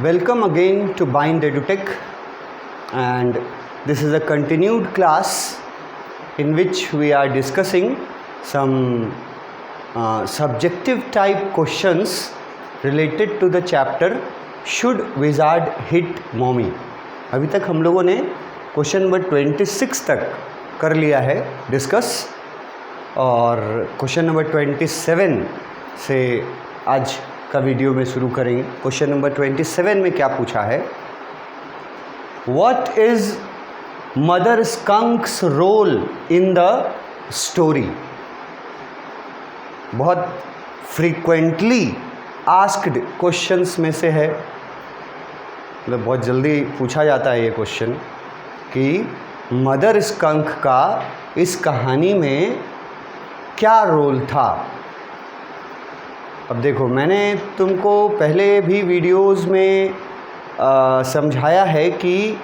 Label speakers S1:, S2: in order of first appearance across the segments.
S1: Welcome again to Bind EduTech, and this is a continued class in which we are discussing some subjective type questions related to the chapter Should Wizard Hit Mommy। अभी तक हम लोगों ने question number 26 तक कर लिया है discuss, और क्वेश्चन नंबर 27 से आज का वीडियो में शुरू करेंगे। क्वेश्चन नंबर 27 में क्या पूछा है, what is mother skunk's role in the story. बहुत फ्रीक्वेंटली आस्क्ड क्वेश्चंस में से है, मतलब बहुत जल्दी पूछा जाता है ये क्वेश्चन कि मदर स्कंक का इस कहानी में क्या रोल था। अब देखो, मैंने तुमको पहले भी वीडियोस में समझाया है कि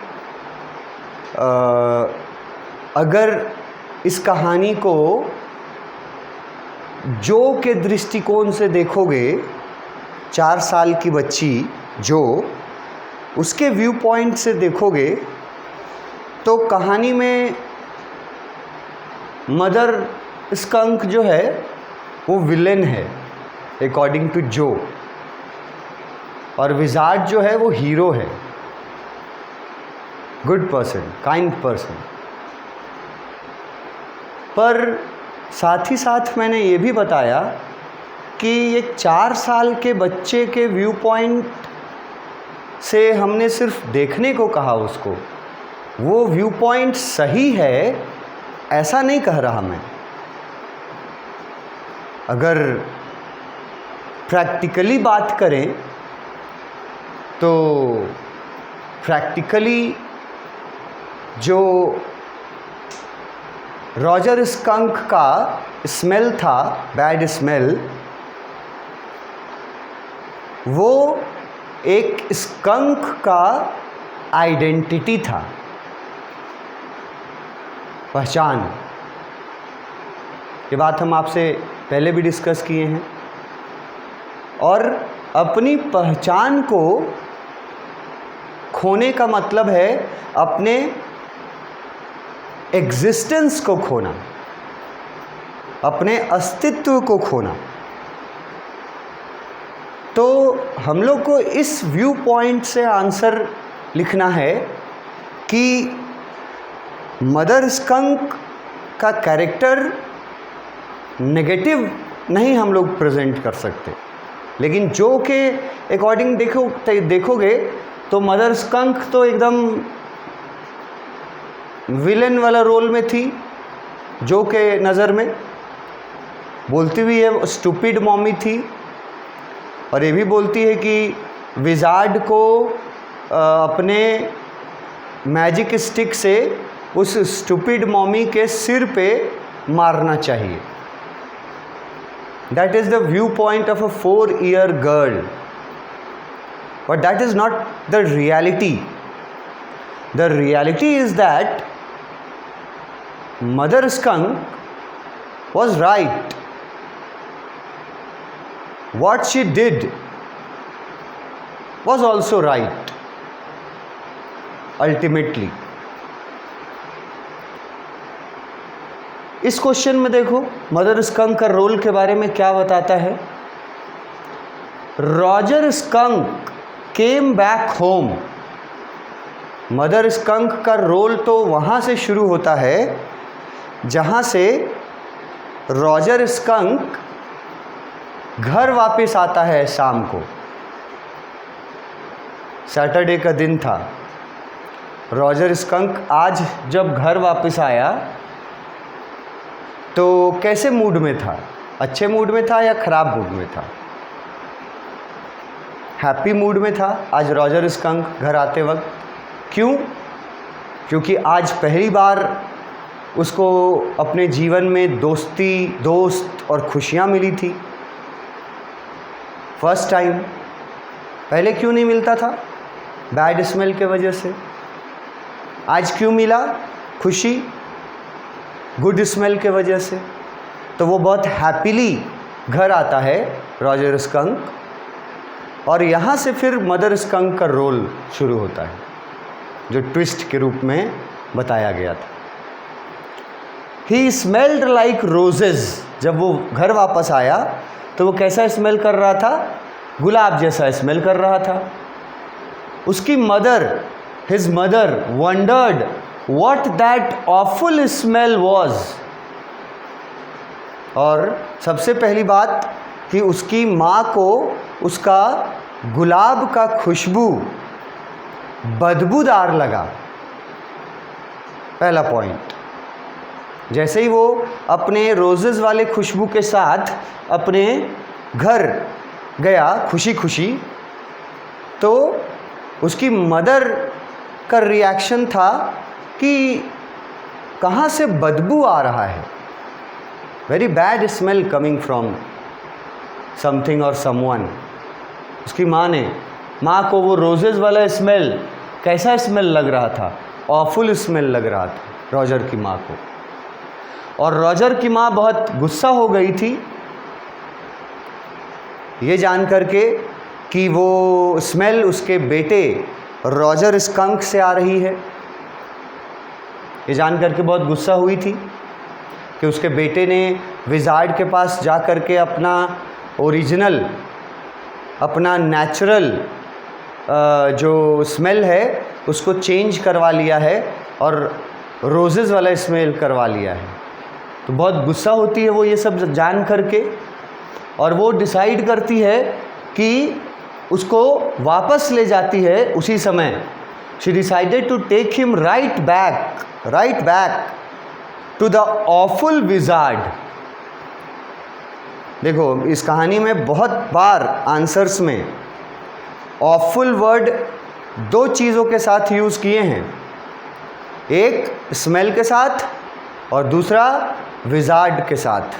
S1: अगर इस कहानी को जो के दृष्टिकोण से देखोगे, 4 साल की बच्ची जो, उसके व्यू पॉइंट से देखोगे तो कहानी में मदर स्कंक जो है वो विलेन है अकॉर्डिंग टू जो, और विजार्ड जो है वो हीरो है, गुड पर्सन, काइंड पर्सन। पर साथ ही साथ मैंने ये भी बताया कि एक 4 साल के बच्चे के व्यू पॉइंट से हमने सिर्फ देखने को कहा उसको, वो व्यू पॉइंट सही है ऐसा नहीं कह रहा मैं। अगर प्रैक्टिकली बात करें तो प्रैक्टिकली जो रॉजर स्कंक का स्मेल था, बैड स्मेल, वो एक स्कंक का आइडेंटिटी था, पहचान। ये बात हम आपसे पहले भी डिस्कस किए हैं। और अपनी पहचान को खोने का मतलब है अपने एग्जिस्टेंस को खोना, अपने अस्तित्व को खोना। तो हम लोग को इस व्यू पॉइंट से आंसर लिखना है कि मदर स्कंक का कैरेक्टर नेगेटिव नहीं हम लोग प्रेजेंट कर सकते, लेकिन जो के अकॉर्डिंग देखोगे तो मदर स्कंक तो एकदम विलेन वाला रोल में थी जो के नज़र में। बोलती भी है स्टूपिड मॉमी थी, और ये भी बोलती है कि विजार्ड को अपने मैजिक स्टिक से उस स्टूपिड मॉमी के सिर पे मारना चाहिए। That is the viewpoint of a 4-year girl, but that is not the reality. The reality is that Mother Skunk was right. What she did was also right, ultimately. इस question में देखो mother skunk का role के बारे में क्या बताता है। Roger skunk came back home. Mother skunk का रोल तो वहाँ से शुरू होता है जहाँ से रॉजर स्कंक घर वापस आता है शाम को। सैटरडे का दिन था। रॉजर स्कंक आज जब घर वापस आया तो कैसे मूड में था, अच्छे मूड में था या ख़राब मूड में था? हैप्पी मूड में था आज रॉजर स्कंक घर आते वक्त। क्यों? क्योंकि आज पहली बार उसको अपने जीवन में दोस्त और खुशियाँ मिली थी, फर्स्ट टाइम। पहले क्यों नहीं मिलता था? बैड स्मेल के वजह से। आज क्यों मिला खुशी? गुड स्मेल के वजह से। तो वो बहुत हैप्पीली घर आता है रॉजर स्कंक। और यहाँ से फिर मदर स्कंक का रोल शुरू होता है, जो ट्विस्ट के रूप में बताया गया था। ही स्मेल्ड लाइक रोजेज। जब वो घर वापस आया तो वो कैसा स्मेल कर रहा था? गुलाब जैसा स्मेल कर रहा था। उसकी mother, his mother wondered what that awful smell was. और सबसे पहली बात कि उसकी माँ को उसका गुलाब का खुशबू बदबूदार लगा। पहला पॉइंट, जैसे ही वो अपने रोजेस वाले खुशबू के साथ अपने घर गया खुशी खुशी, तो उसकी मदर का रिएक्शन था कि कहाँ से बदबू आ रहा है, very bad smell coming from something और समवन। उसकी माँ को वो रोजेस वाला स्मेल कैसा स्मेल लग रहा था? ऑफुल स्मेल लग रहा था रॉजर की माँ को। और रॉजर की माँ बहुत गुस्सा हो गई थी ये जान करके कि वो स्मेल उसके बेटे रॉजर स्कंक से आ रही है। ये जान करके बहुत गुस्सा हुई थी कि उसके बेटे ने विजार्ड के पास जा कर के अपना ओरिजिनल, अपना नेचुरल जो स्मेल है उसको चेंज करवा लिया है और रोजेज़ वाला स्मेल करवा लिया है। तो बहुत गुस्सा होती है वो ये सब जान करके, और वो डिसाइड करती है कि उसको वापस ले जाती है उसी समय। She decided to take him right back to the awful wizard. देखो इस कहानी में बहुत बार आंसर्स में ऑफुल वर्ड दो चीज़ों के साथ यूज़ किए हैं, एक स्मेल के साथ और दूसरा विजार्ड के साथ।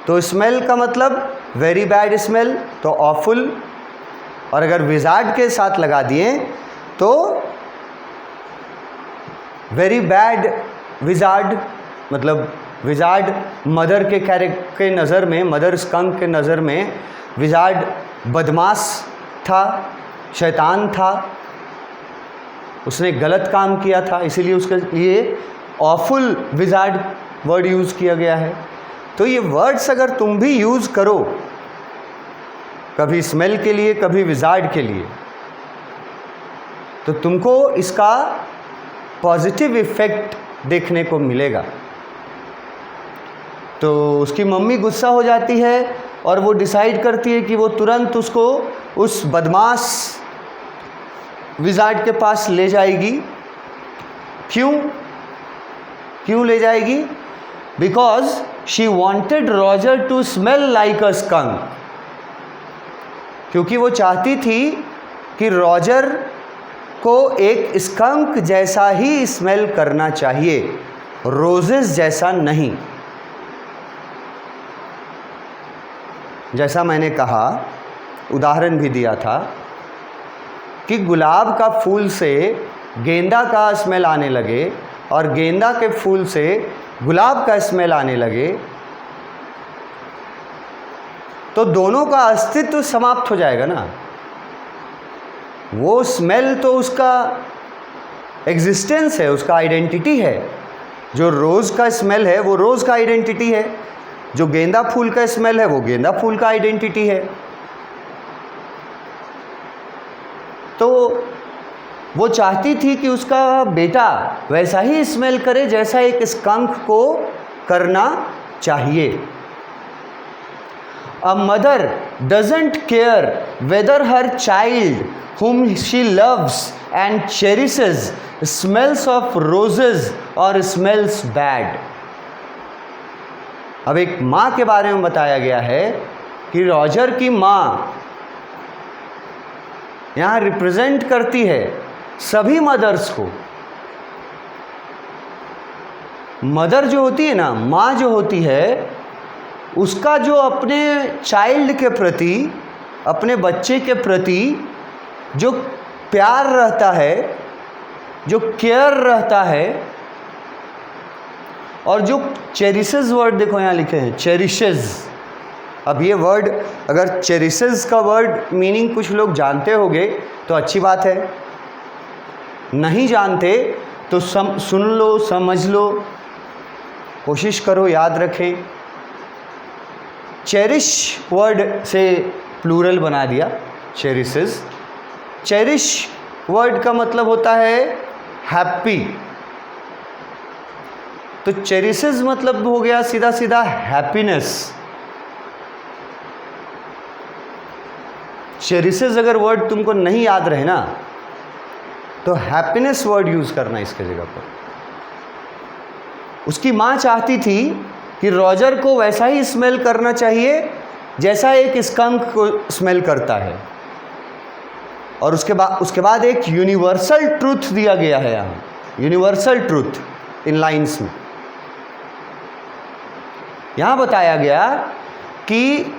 S1: तो स्मेल का मतलब वेरी बैड स्मेल, तो ऑफुल, और अगर विजार्ड के साथ लगा दिए तो वेरी बैड विजार्ड, मतलब विजार्ड मदर के नज़र में, मदर स्कंक के नज़र में विजार्ड बदमाश था, शैतान था, उसने गलत काम किया था, इसीलिए उसके लिए ऑफुल विजार्ड वर्ड यूज़ किया गया है। तो ये वर्ड्स अगर तुम भी यूज़ करो, कभी स्मेल के लिए कभी विजार्ड के लिए, तो तुमको इसका पॉजिटिव इफ़ेक्ट देखने को मिलेगा। तो उसकी मम्मी गुस्सा हो जाती है और वो डिसाइड करती है कि वो तुरंत उसको उस बदमाश विजार्ड के पास ले जाएगी। क्यों ले जाएगी? Because she wanted Roger to smell like a skunk. क्योंकि वो चाहती थी कि रॉजर को एक स्कंक जैसा ही स्मेल करना चाहिए, रोजेस जैसा नहीं। जैसा मैंने कहा, उदाहरण भी दिया था कि गुलाब का फूल से गेंदा का स्मेल आने लगे और गेंदा के फूल से गुलाब का स्मेल आने लगे, तो दोनों का अस्तित्व समाप्त हो जाएगा ना। वो स्मेल तो उसका एग्जिस्टेंस है, उसका आइडेंटिटी है। जो रोज़ का स्मेल है वो रोज़ का आइडेंटिटी है, जो गेंदा फूल का स्मेल है वो गेंदा फूल का आइडेंटिटी है। तो वो चाहती थी कि उसका बेटा वैसा ही स्मेल करे जैसा एक स्कंक को करना चाहिए। A mother doesn't care whether her child whom she loves and cherishes smells of roses or smells bad. अब एक माँ के बारे में बताया गया है कि रॉजर की माँ यहाँ रिप्रेजेंट करती है सभी मदर्स को। मदर जो होती है ना, माँ जो होती है, उसका जो अपने चाइल्ड के प्रति, अपने बच्चे के प्रति जो प्यार रहता है, जो केयर रहता है, और जो चेरिशेस वर्ड देखो यहाँ लिखे हैं, चेरिशेस, अब ये वर्ड, अगर चेरिसेस का वर्ड मीनिंग कुछ लोग जानते होंगे तो अच्छी बात है, नहीं जानते तो सुन लो, समझ लो, कोशिश करो याद रखें। चेरिश वर्ड से प्लूरल बना दिया, चेरिसेस। चेरिश वर्ड का मतलब होता है हैप्पी, तो चेरिसेस मतलब हो गया सीधा सीधा हैप्पीनेस। चेरिसेस अगर वर्ड तुमको नहीं याद रहे ना तो हैप्पीनेस वर्ड यूज करना इसके जगह पर। उसकी माँ चाहती थी कि रॉजर को वैसा ही स्मेल करना चाहिए जैसा एक स्कंक को स्मेल करता है। और उसके बाद एक यूनिवर्सल ट्रूथ दिया गया है यहाँ, यूनिवर्सल ट्रूथ इन लाइंस में। यहाँ बताया गया कि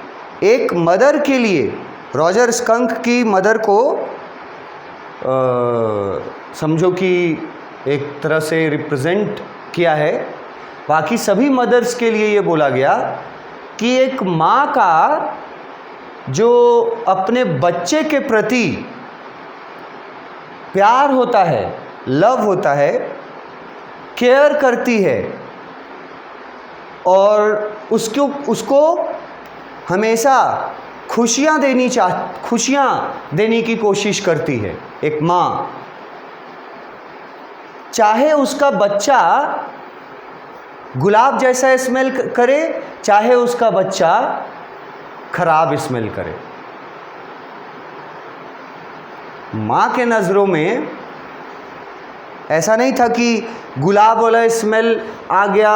S1: एक मदर के लिए, रॉजर स्कंक की मदर को समझो कि एक तरह से रिप्रेजेंट किया है, बाकी सभी मदर्स के लिए ये बोला गया कि एक माँ का जो अपने बच्चे के प्रति प्यार होता है, लव होता है, केयर करती है और उसको हमेशा खुशियाँ देने की कोशिश करती है। एक माँ चाहे उसका बच्चा गुलाब जैसा स्मेल करे, चाहे उसका बच्चा खराब स्मेल करे, माँ के नज़रों में ऐसा नहीं था कि गुलाब वाला स्मेल आ गया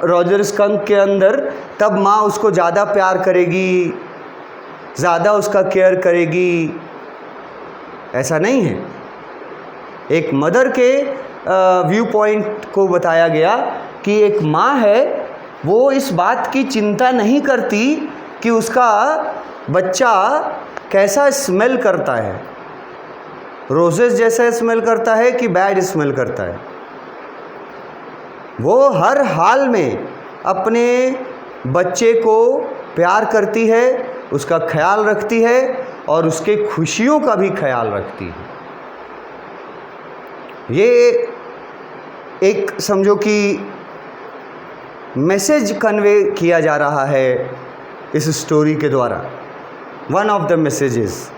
S1: रॉजर स्कंक के अंदर, तब माँ उसको ज़्यादा प्यार करेगी, ज़्यादा उसका केयर करेगी, ऐसा नहीं है। एक मदर के व्यू पॉइंट को बताया गया कि एक माँ है, वो इस बात की चिंता नहीं करती कि उसका बच्चा कैसा स्मेल करता है, रोजेस जैसा स्मेल करता है कि बैड स्मेल करता है। वो हर हाल में अपने बच्चे को प्यार करती है, उसका ख्याल रखती है और उसके खुशियों का भी ख्याल रखती है। ये एक समझो कि मैसेज कन्वे किया जा रहा है इस स्टोरी के द्वारा। वन ऑफ द मैसेजेस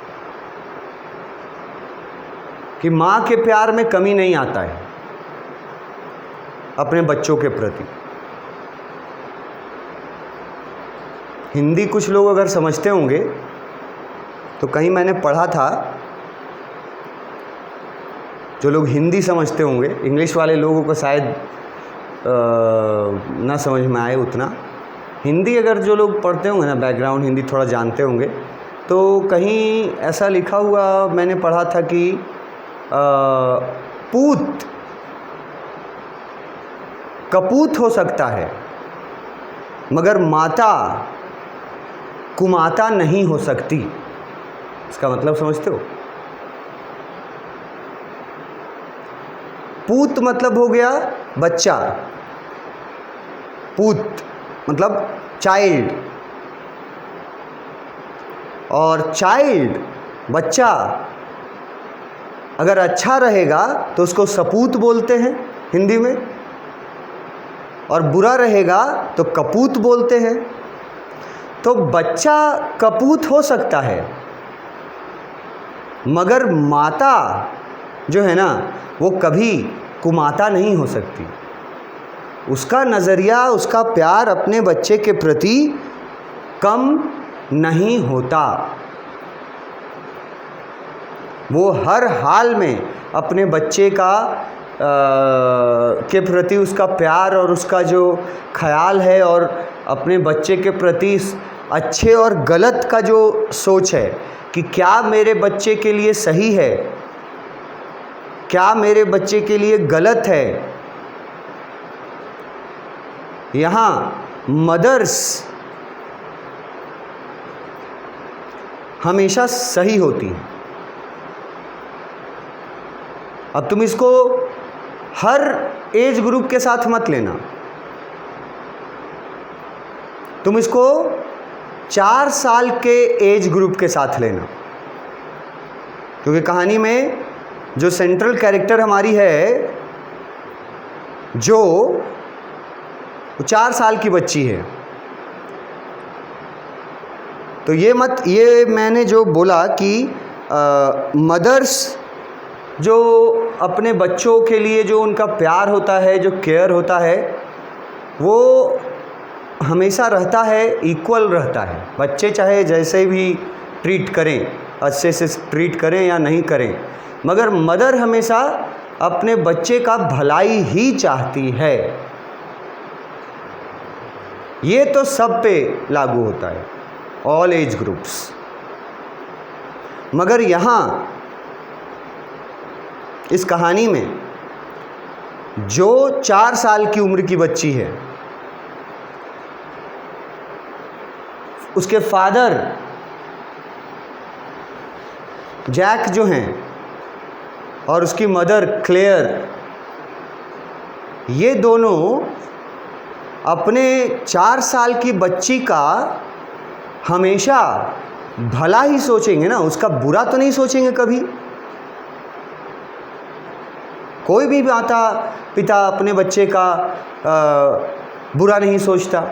S1: कि माँ के प्यार में कमी नहीं आता है अपने बच्चों के प्रति। हिंदी कुछ लोग अगर समझते होंगे तो कहीं मैंने पढ़ा था, जो लोग हिंदी समझते होंगे, इंग्लिश वाले लोगों को शायद ना समझ में आए उतना। हिंदी अगर जो लोग पढ़ते होंगे ना, बैकग्राउंड हिंदी थोड़ा जानते होंगे, तो कहीं ऐसा लिखा हुआ मैंने पढ़ा था कि पूत कपूत हो सकता है मगर माता कुमाता नहीं हो सकती। इसका मतलब समझते हो? पूत मतलब हो गया बच्चा, पूत मतलब चाइल्ड, और चाइल्ड बच्चा अगर अच्छा रहेगा तो उसको सपूत बोलते हैं हिंदी में, और बुरा रहेगा तो कपूत बोलते हैं। तो बच्चा कपूत हो सकता है मगर माता जो है ना वो कभी कुमाता नहीं हो सकती। उसका नज़रिया, उसका प्यार अपने बच्चे के प्रति कम नहीं होता। वो हर हाल में अपने बच्चे का के प्रति उसका प्यार और उसका जो ख्याल है और अपने बच्चे के प्रति अच्छे और गलत का जो सोच है कि क्या मेरे बच्चे के लिए सही है, क्या मेरे बच्चे के लिए गलत है। यहाँ मदर्स हमेशा सही होती हैं। अब तुम इसको हर एज ग्रुप के साथ मत लेना। तुम इसको 4 साल के एज ग्रुप के साथ लेना, क्योंकि कहानी में जो सेंट्रल कैरेक्टर हमारी है जो 4 साल की बच्ची है। तो ये मैंने जो बोला कि मदर्स जो अपने बच्चों के लिए जो उनका प्यार होता है, जो केयर होता है, वो हमेशा रहता है, इक्वल रहता है। बच्चे चाहे जैसे भी ट्रीट करें, अच्छे से ट्रीट करें या नहीं करें, मगर मदर हमेशा अपने बच्चे का भलाई ही चाहती है। ये तो सब पे लागू होता है, ऑल एज ग्रुप्स। मगर यहाँ इस कहानी में जो 4 साल की उम्र की बच्ची है, उसके फादर जैक जो हैं और उसकी मदर क्लेयर, ये दोनों अपने 4 साल की बच्ची का हमेशा भला ही सोचेंगे ना, उसका बुरा तो नहीं सोचेंगे कभी। कोई भी माता पिता अपने बच्चे का बुरा नहीं सोचता।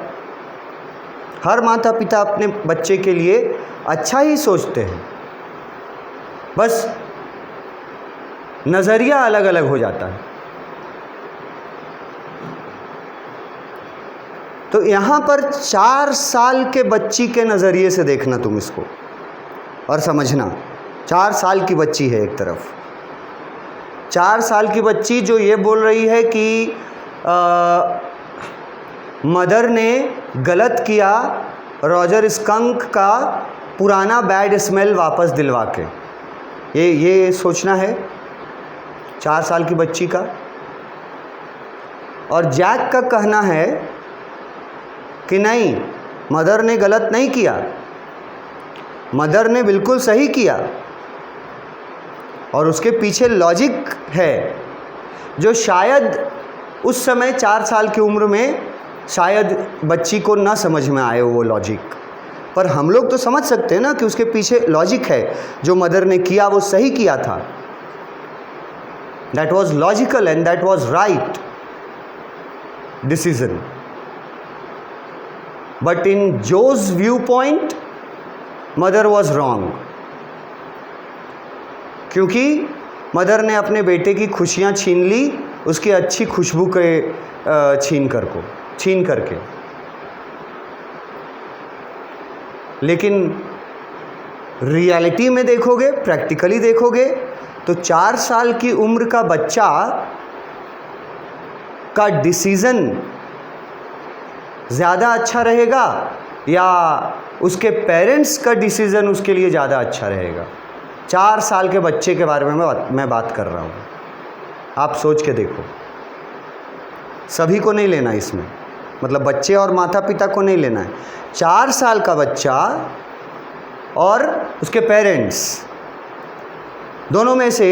S1: हर माता पिता अपने बच्चे के लिए अच्छा ही सोचते हैं, बस नज़रिया अलग अलग हो जाता है। तो यहाँ पर 4 साल के बच्ची के नज़रिए से देखना तुम इसको और समझना। 4 साल की बच्ची है एक तरफ, 4 साल की बच्ची जो ये बोल रही है कि मदर ने गलत किया रॉजर स्कंक का पुराना बैड स्मेल वापस दिलवा के। ये सोचना है 4 साल की बच्ची का। और जैक का कहना है कि नहीं, मदर ने गलत नहीं किया, मदर ने बिल्कुल सही किया, और उसके पीछे लॉजिक है जो शायद उस समय 4 साल की उम्र में शायद बच्ची को ना समझ में आए वो लॉजिक, पर हम लोग तो समझ सकते हैं ना कि उसके पीछे लॉजिक है। जो मदर ने किया वो सही किया था, that was logical and that was right decision. But in Joe's view point mother was wrong, क्योंकि मदर ने अपने बेटे की खुशियां छीन ली, उसकी अच्छी खुशबू के छीन करके। लेकिन रियलिटी में देखोगे, प्रैक्टिकली देखोगे, तो 4 साल की उम्र का बच्चा का डिसीज़न ज़्यादा अच्छा रहेगा या उसके पेरेंट्स का डिसीज़न उसके लिए ज़्यादा अच्छा रहेगा। 4 साल के बच्चे के बारे में मैं बात कर रहा हूँ, आप सोच के देखो। सभी को नहीं लेना इसमें, मतलब बच्चे और माता पिता को नहीं लेना है। 4 साल का बच्चा और उसके पेरेंट्स, दोनों में से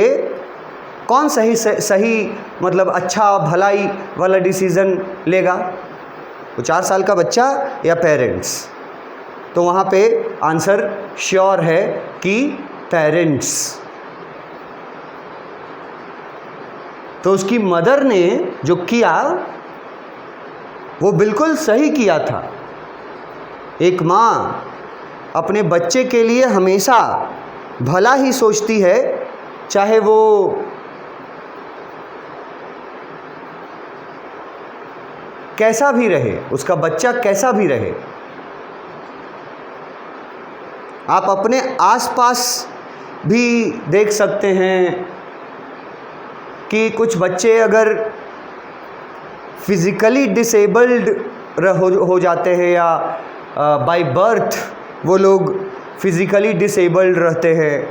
S1: कौन सही मतलब अच्छा भलाई वाला डिसीज़न लेगा? वो 4 साल का बच्चा या पेरेंट्स? तो वहाँ पे आंसर श्योर है कि पेरेंट्स। तो उसकी मदर ने जो किया वो बिल्कुल सही किया था। एक माँ अपने बच्चे के लिए हमेशा भला ही सोचती है, चाहे वो कैसा भी रहे, उसका बच्चा कैसा भी रहे। आप अपने आसपास भी देख सकते हैं कि कुछ बच्चे अगर फिज़िकली डिसेबल्ड हो जाते हैं या बाय बर्थ वो लोग फिज़िकली डिसेबल्ड रहते हैं,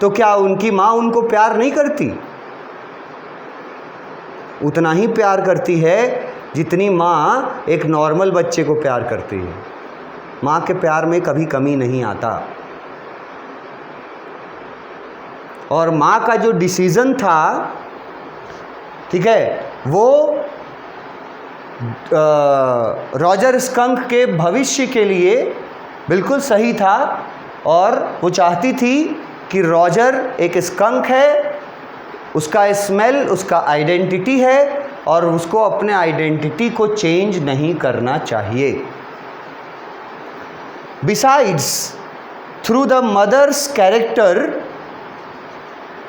S1: तो क्या उनकी माँ उनको प्यार नहीं करती? उतना ही प्यार करती है जितनी माँ एक नॉर्मल बच्चे को प्यार करती है। माँ के प्यार में कभी कमी नहीं आता। और माँ का जो डिसीज़न था, ठीक है, वो रॉजर स्कंक के भविष्य के लिए बिल्कुल सही था और वो चाहती थी कि रॉजर एक स्कंक है, उसका स्मेल उसका आइडेंटिटी है और उसको अपने आइडेंटिटी को चेंज नहीं करना चाहिए। Besides through the mother's character,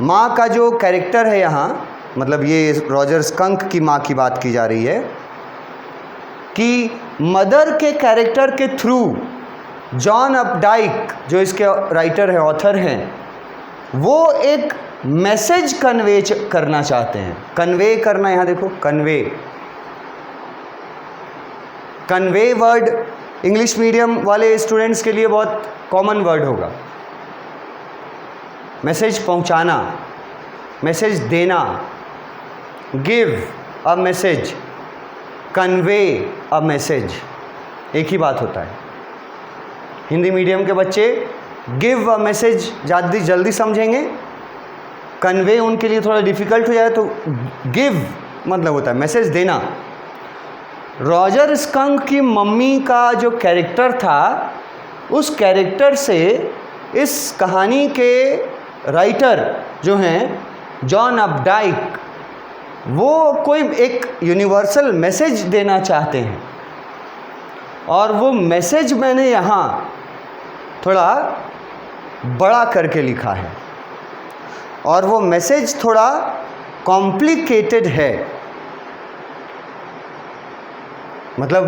S1: माँ का जो कैरेक्टर है यहाँ, मतलब ये रॉजर स्कंक की माँ की बात की जा रही है कि मदर के कैरेक्टर के थ्रू जॉन अपडाइक जो इसके राइटर हैं, ऑथर हैं, वो एक मैसेज कन्वे करना चाहते हैं। कन्वे करना, यहाँ देखो convey, convey word English medium वाले स्टूडेंट्स के लिए बहुत कॉमन वर्ड होगा। मैसेज पहुंचाना, मैसेज देना, give a message, convey a message, एक ही बात होता है। हिंदी मीडियम के बच्चे गिव अ मैसेज जल्दी समझेंगे, कन्वे उनके लिए थोड़ा डिफ़िकल्ट हो जाए, तो गिव मतलब होता है मैसेज देना। रॉजर स्कंक की मम्मी का जो कैरेक्टर था, उस कैरेक्टर से इस कहानी के राइटर जो हैं जॉन अपडाइक, वो कोई एक यूनिवर्सल मैसेज देना चाहते हैं और वो मैसेज मैंने यहाँ थोड़ा बड़ा करके लिखा है और वो मैसेज थोड़ा कॉम्प्लिकेटेड है, मतलब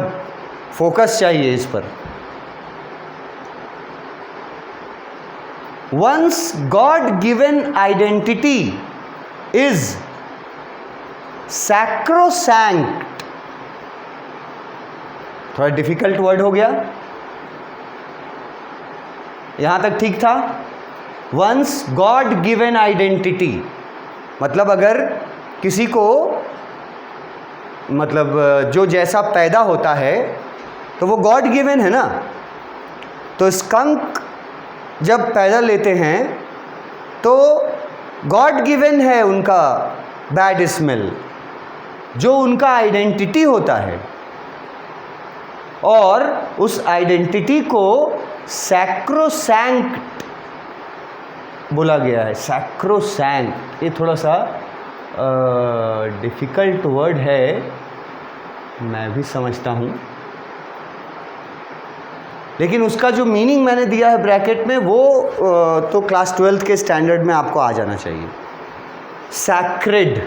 S1: फोकस चाहिए इस पर। Once God given identity is sacrosanct, थोड़ा डिफिकल्ट वर्ड हो गया, यहां तक ठीक था। वंस गॉड गिवन आइडेंटिटी मतलब अगर किसी को, मतलब जो जैसा पैदा होता है तो वो गॉड गिवन है ना, तो स्कंक जब पैदा लेते हैं तो गॉड गिवन है उनका बैड स्मेल, जो उनका आइडेंटिटी होता है, और उस आइडेंटिटी को सैक्रोसैंक्ट बोला गया है। सैक्रोसैंक्ट ये थोड़ा सा डिफ़िकल्ट वर्ड है, मैं भी समझता हूँ, लेकिन उसका जो मीनिंग मैंने दिया है ब्रैकेट में वो तो क्लास 12th के स्टैंडर्ड में आपको आ जाना चाहिए। सैक्रेड,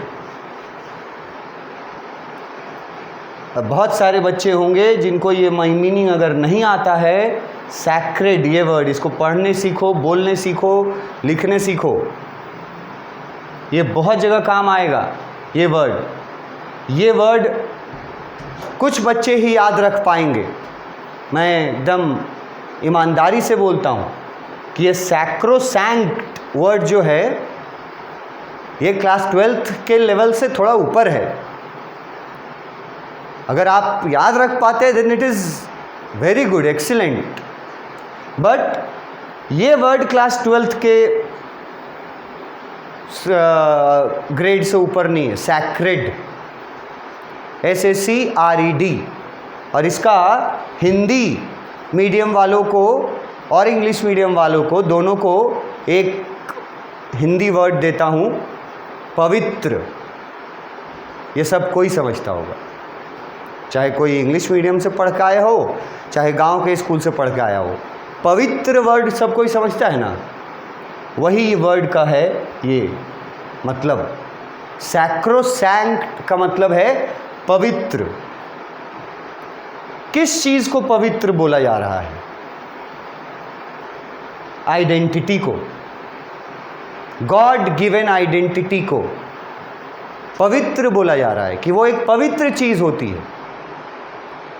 S1: बहुत सारे बच्चे होंगे जिनको ये मीनिंग अगर नहीं आता है, सैक्रेड ये वर्ड, इसको पढ़ने सीखो, बोलने सीखो, लिखने सीखो, ये बहुत जगह काम आएगा। ये वर्ड कुछ बच्चे ही याद रख पाएंगे, मैं एकदम ईमानदारी से बोलता हूँ कि ये सैक्रोसैंक्ट वर्ड जो है ये क्लास 12th के लेवल से थोड़ा ऊपर है। अगर आप याद रख पाते हैं then it is very good, excellent, but ये वर्ड क्लास 12th के ग्रेड से ऊपर नहीं है। सैक्रेड, SACRED, और इसका हिंदी मीडियम वालों को और इंग्लिश मीडियम वालों को दोनों को एक हिंदी वर्ड देता हूँ, पवित्र। ये सब कोई समझता होगा, चाहे कोई इंग्लिश मीडियम से पढ़ के आया हो, चाहे गांव के स्कूल से पढ़ के आया हो, पवित्र वर्ड सब कोई समझता है ना, वही वर्ड का है ये मतलब। सैक्रोसैंक्ट का मतलब है पवित्र। किस चीज़ को पवित्र बोला जा रहा है? आइडेंटिटी को, गॉड गिवन आइडेंटिटी को पवित्र बोला जा रहा है कि वो एक पवित्र चीज़ होती है।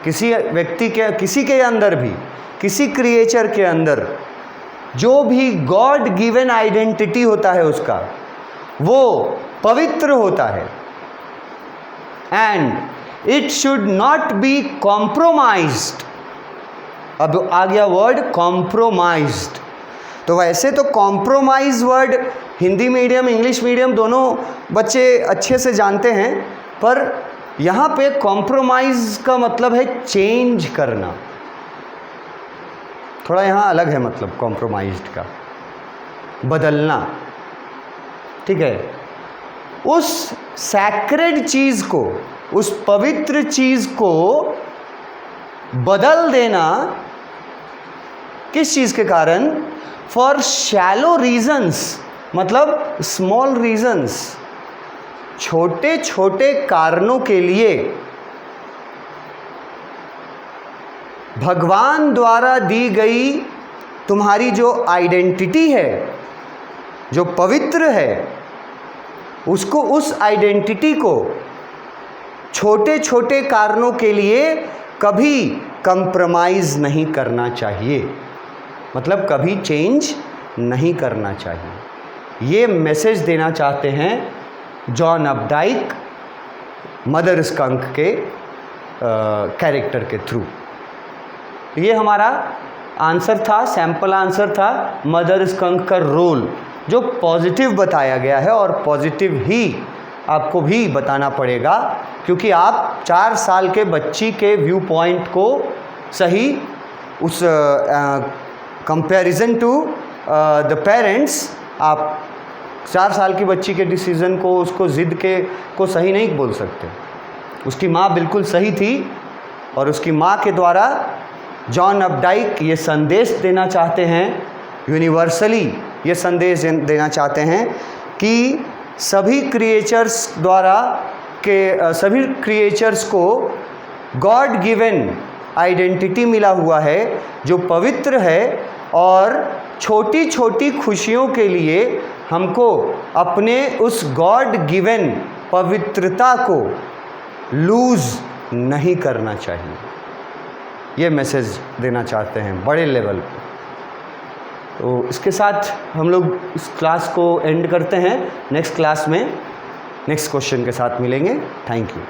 S1: किसी व्यक्ति के, किसी के अंदर भी, किसी क्रिएचर के अंदर जो भी गॉड गिवन आइडेंटिटी होता है उसका, वो पवित्र होता है। And it should not be compromised. अब आ गया वर्ड कॉम्प्रोमाइज्ड। तो वैसे तो compromise word Hindi medium English medium दोनों बच्चे अच्छे से जानते हैं, पर यहाँ पे कॉम्प्रोमाइज़ का मतलब है चेंज करना, थोड़ा यहाँ अलग है मतलब कॉम्प्रोमाइज्ड का, बदलना, ठीक है। उस सैक्रेड चीज़ को, उस पवित्र चीज़ को बदल देना किस चीज़ के कारण? फॉर शैलो रीजन्स, मतलब स्मॉल रीजन्स, छोटे छोटे कारणों के लिए भगवान द्वारा दी गई तुम्हारी जो आइडेंटिटी है, जो पवित्र है, उसको, उस आइडेंटिटी को छोटे छोटे कारणों के लिए कभी कंप्रोमाइज़ नहीं करना चाहिए, मतलब कभी चेंज नहीं करना चाहिए। ये मैसेज देना चाहते हैं जॉन अपडाइक मदर स्कंक के कैरेक्टर के थ्रू। ये हमारा आंसर था, सैम्पल आंसर था, मदर स्कंक का रोल जो पॉजिटिव बताया गया है, और पॉजिटिव ही आपको भी बताना पड़ेगा, क्योंकि आप 4 साल के बच्ची के व्यू पॉइंट को सही उस कंपैरिजन टू द पेरेंट्स, आप 4 साल की बच्ची के डिसीज़न को, उसको ज़िद के को सही नहीं बोल सकते। उसकी माँ बिल्कुल सही थी, और उसकी माँ के द्वारा जॉन अपडाइक ये संदेश देना चाहते हैं, यूनिवर्सली ये संदेश देना चाहते हैं कि सभी क्रिएचर्स द्वारा के, सभी क्रिएचर्स को गॉड गिवन आइडेंटिटी मिला हुआ है जो पवित्र है, और छोटी छोटी खुशियों के लिए हमको अपने उस गॉड गिवन पवित्रता को लूज़ नहीं करना चाहिए। ये मैसेज देना चाहते हैं बड़े लेवल पे। तो इसके साथ हम लोग इस क्लास को एंड करते हैं। नेक्स्ट क्लास में नेक्स्ट क्वेश्चन के साथ मिलेंगे। Thank you.